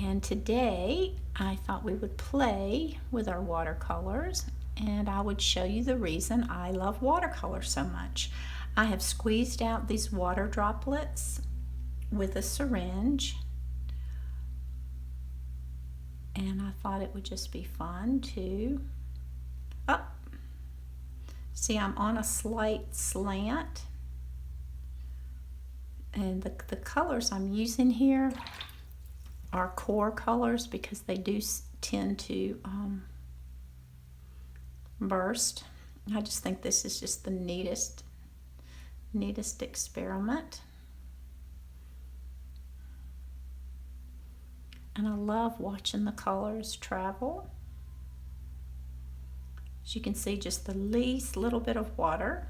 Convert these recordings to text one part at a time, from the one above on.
And today I thought we would play with our watercolors, and I would show you the reason I love watercolor so much. I have squeezed out these water droplets with a syringe, and I thought it would just be fun to see, I'm on a slight slant, and the colors I'm using here are core colors because they do tend to burst. I just think this is just the neatest experiment. And I love watching the colors travel. As you can see, just the least little bit of water.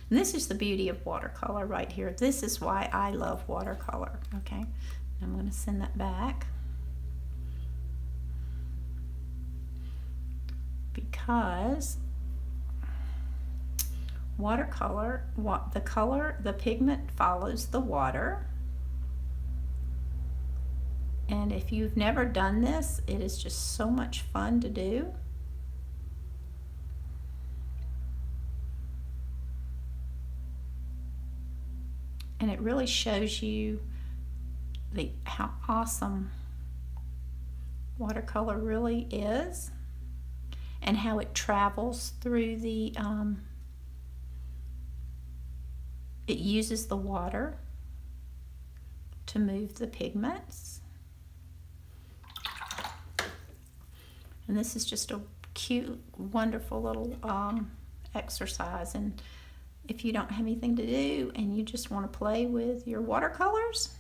And this is the beauty of watercolor right here. This is why I love watercolor. Okay, I'm going to send that back because watercolor, the pigment follows the water. And if you've never done this, it is just so much fun to do. And it really shows you how awesome watercolor really is, and how it travels through the, it uses the water to move the pigments. And this is just a cute, wonderful little exercise. And if you don't have anything to do and you just want to play with your watercolors,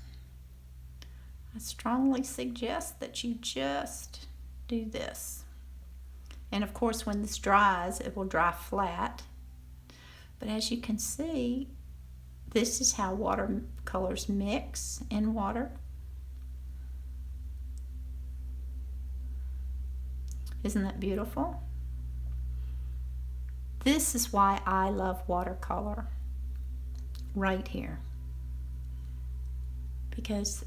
I strongly suggest that you just do this. And of course, when this dries, it will dry flat. But as you can see, this is how watercolors mix in water. Isn't that beautiful? This is why I love watercolor right here. Because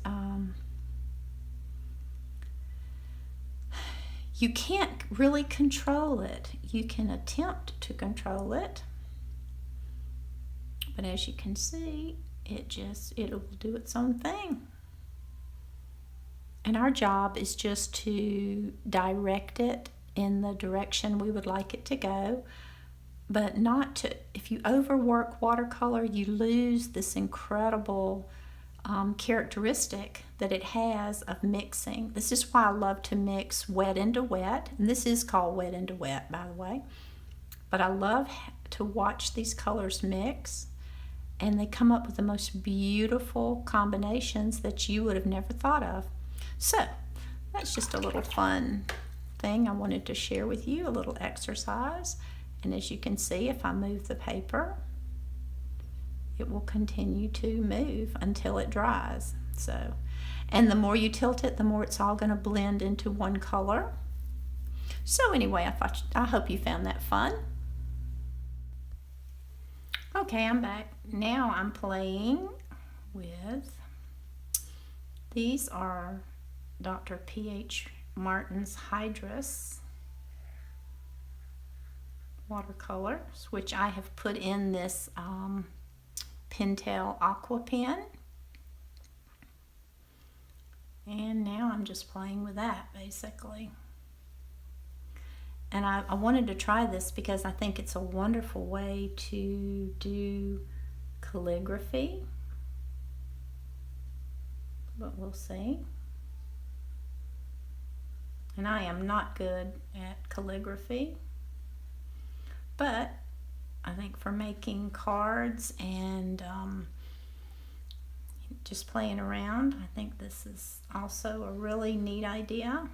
you can't really control it. You can attempt to control it, but as you can see, it will do its own thing. And our job is just to direct it in the direction we would like it to go, but not to, if you overwork watercolor, you lose this incredible characteristic that it has of mixing. This is why I love to mix wet into wet, and this is called wet into wet, by the way. But I love to watch these colors mix, and they come up with the most beautiful combinations that you would have never thought of. So that's just a little fun thing I wanted to share with you, a little exercise. And as you can see, if I move the paper, it will continue to move until it dries. So, and the more you tilt it, the more it's all going to blend into one color. So anyway, I hope you found that fun. Okay, I'm back. Now I'm playing with, these are Dr. P.H. Martin's Hydrus watercolors, which I have put in this Pentel Aqua pen. And now I'm just playing with that, basically. And I wanted to try this because I think it's a wonderful way to do calligraphy. But we'll see. And I am not good at calligraphy, but I think for making cards and just playing around, I think this is also a really neat idea.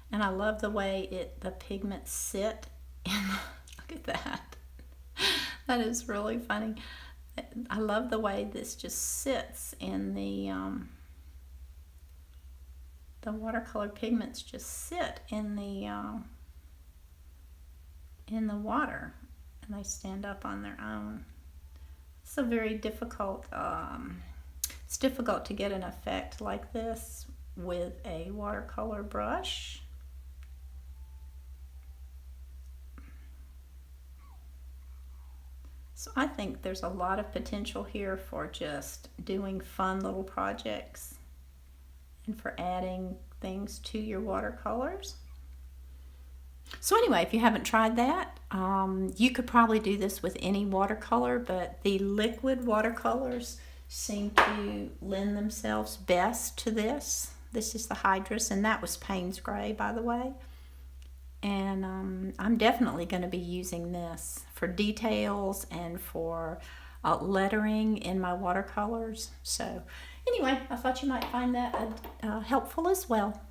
And I love the way the pigments sit in, look at that. That is really funny. I love the way this just sits in the watercolor pigments just sit in the water. and they stand up on their own. It's a very difficult, it's difficult to get an effect like this with a watercolor brush. So I think there's a lot of potential here for just doing fun little projects and for adding things to your watercolors. So anyway, if you haven't tried that, you could probably do this with any watercolor, but the liquid watercolors seem to lend themselves best to this. This is the Hydrus, and that was Payne's Gray, by the way. And I'm definitely going to be using this for details and for lettering in my watercolors. So anyway, I thought you might find that helpful as well.